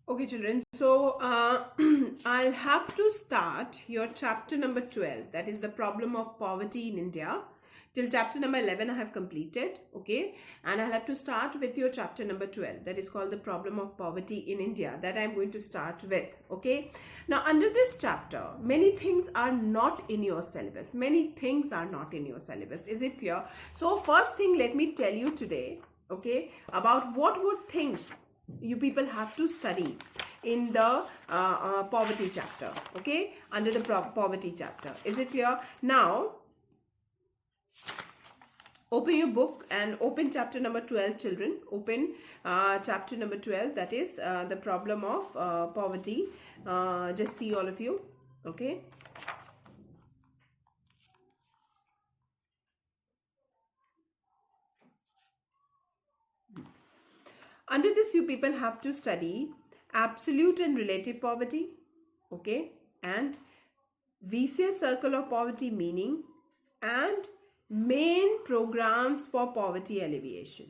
Okay, children. So I'll have to start your chapter number 12. That is the problem of poverty in India. Till chapter number 11 I have completed. Okay. And I'll have to start with your chapter number 12. That is called the problem of poverty in India. That I'm going to start with. Okay. Now under this chapter, many things are not in your syllabus. Many things are not in your syllabus. Is it clear? So first thing, let me tell you today, okay, about what would things you people have to study in the poverty chapter, okay, under the poverty chapter. Is it clear? Now open your book and open chapter number 12, children. Open chapter number 12, that is the problem of poverty. Just see, all of you, okay. Under this, you people have to study absolute and relative poverty, okay, and vicious circle of poverty meaning, and main programs for poverty alleviation.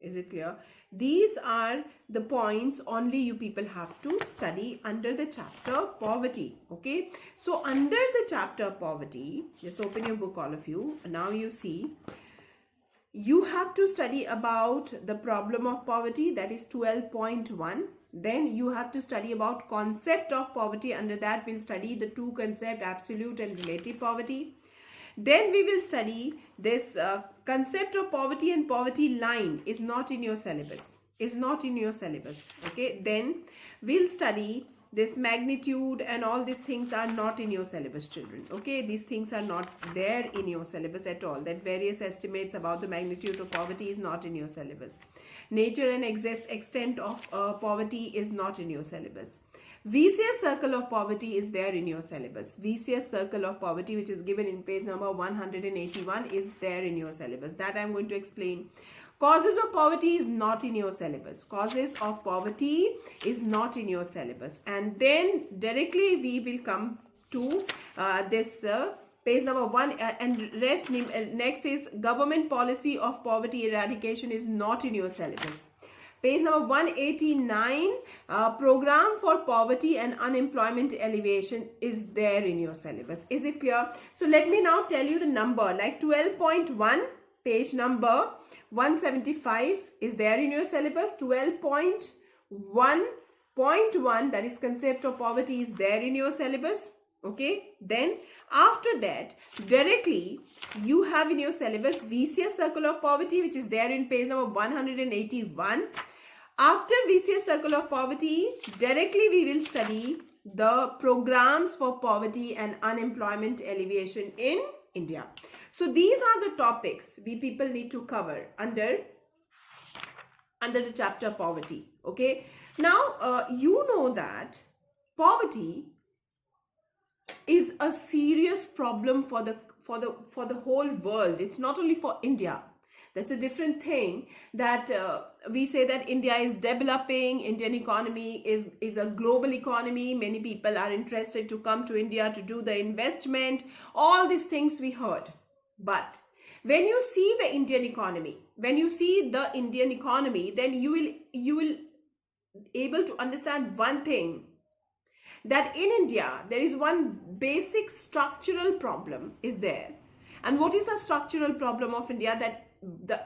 Is it clear? These are the points only you people have to study under the chapter poverty, okay. So under the chapter poverty, just open your book, all of you. Now you see, you have to study about the problem of poverty, that is 12.1. Then you have to study about concept of poverty. Under that we'll study the two concepts, absolute and relative poverty. Then we will study this concept of poverty and poverty line is not in your syllabus. Is not in your syllabus. Okay. Then we'll study this magnitude, and all these things are not in your syllabus, children. Okay. These things are not there in your syllabus at all. That various estimates about the magnitude of poverty is not in your syllabus. Nature and extent of poverty is not in your syllabus. Vicious circle of poverty is there in your syllabus. Vicious circle of poverty, which is given in page number 181, is there in your syllabus. That I am going to explain. Causes of poverty is not in your syllabus. Causes of poverty is not in your syllabus. And then directly we will come to this page number 1 and rest. Next is government policy of poverty eradication is not in your syllabus. Page number 189, program for poverty and unemployment alleviation is there in your syllabus. Is it clear? So let me now tell you the number, like 12.1, page number 175 is there in your syllabus. 12.1.1, that is concept of poverty, is there in your syllabus. Okay. Then after that, directly you have in your syllabus vicious circle of poverty, which is there in page number 181. After vicious circle of poverty, directly we will study the programs for poverty and unemployment alleviation in India. So these are the topics we people need to cover under the chapter poverty. Okay. Now you know that poverty is a serious problem for the whole world. It's not only for India. That's a different thing, that we say that India is developing. Indian economy is a global economy. Many people are interested to come to India to do the investment. All these things we heard. But when you see the Indian economy, then you will able to understand one thing, that in India there is one basic structural problem is there. And what is the structural problem of India? That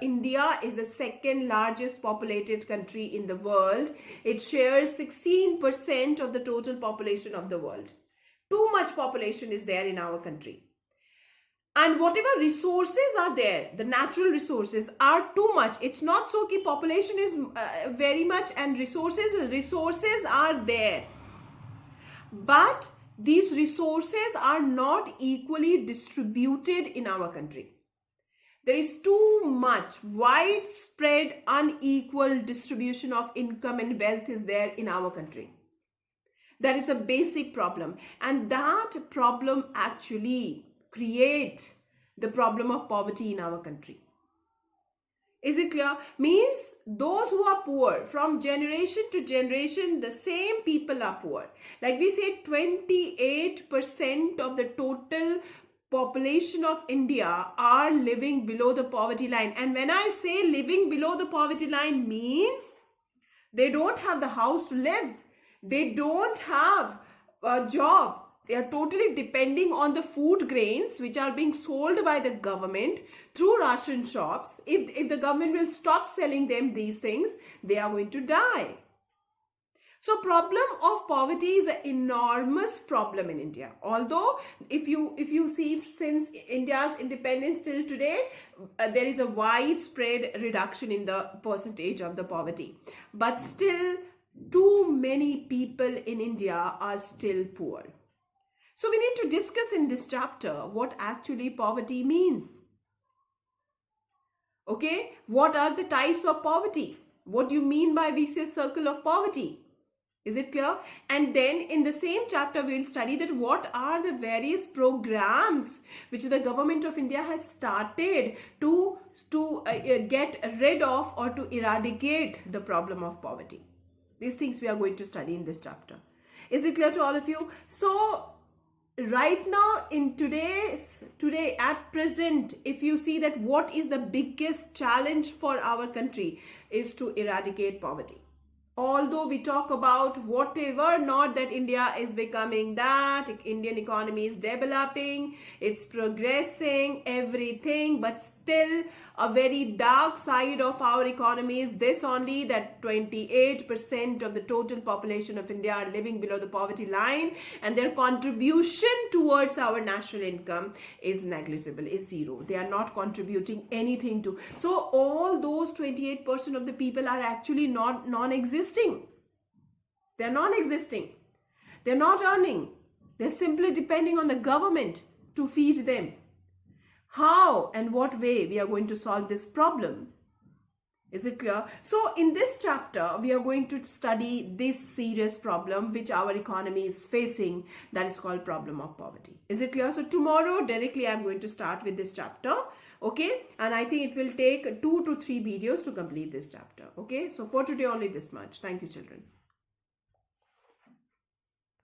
India is the second largest populated country in the world. It shares 16% of the total population of the world. Too much population is there in our country. And whatever resources are there, the natural resources are too much. It's not so that population is very much and resources are there. But these resources are not equally distributed in our country. There is too much widespread unequal distribution of income and wealth is there in our country. That is a basic problem. And that problem actually creates the problem of poverty in our country. Is it clear? Means those who are poor, from generation to generation, the same people are poor. Like we say, 28% of the total population of India are living below the poverty line. And when I say living below the poverty line, means they don't have the house to live. They don't have a job. They are totally depending on the food grains which are being sold by the government through ration shops. If the government will stop selling them these things, they are going to die. So problem of poverty is an enormous problem in India. Although if you see since India's independence till today, there is a widespread reduction in the percentage of the poverty. But still, too many people in India are still poor. So we need to discuss in this chapter what actually poverty means. Okay, what are the types of poverty? What do you mean by vicious circle of poverty? Is it clear? And then in the same chapter, we will study that what are the various programs which the government of India has started to get rid of or to eradicate the problem of poverty. These things we are going to study in this chapter. Is it clear to all of you? So right now in today at present, if you see that what is the biggest challenge for our country is to eradicate poverty. Although we talk about whatever, not that India is becoming that, Indian economy is developing, it's progressing, everything, but still a very dark side of our economy is this only, that 28% of the total population of India are living below the poverty line, and their contribution towards our national income is negligible, is zero. They are not contributing anything to. So all those 28% of the people are actually non-existing. They're non-existing. They're not earning. They're simply depending on the government to feed them. How and what way we are going to solve this problem? Is it clear? So in this chapter, we are going to study this serious problem which our economy is facing, that is called problem of poverty. Is it clear? So tomorrow directly I am going to start with this chapter. Okay, and I think it will take 2 to 3 videos to complete this chapter. Okay, so for today only this much. Thank you, children.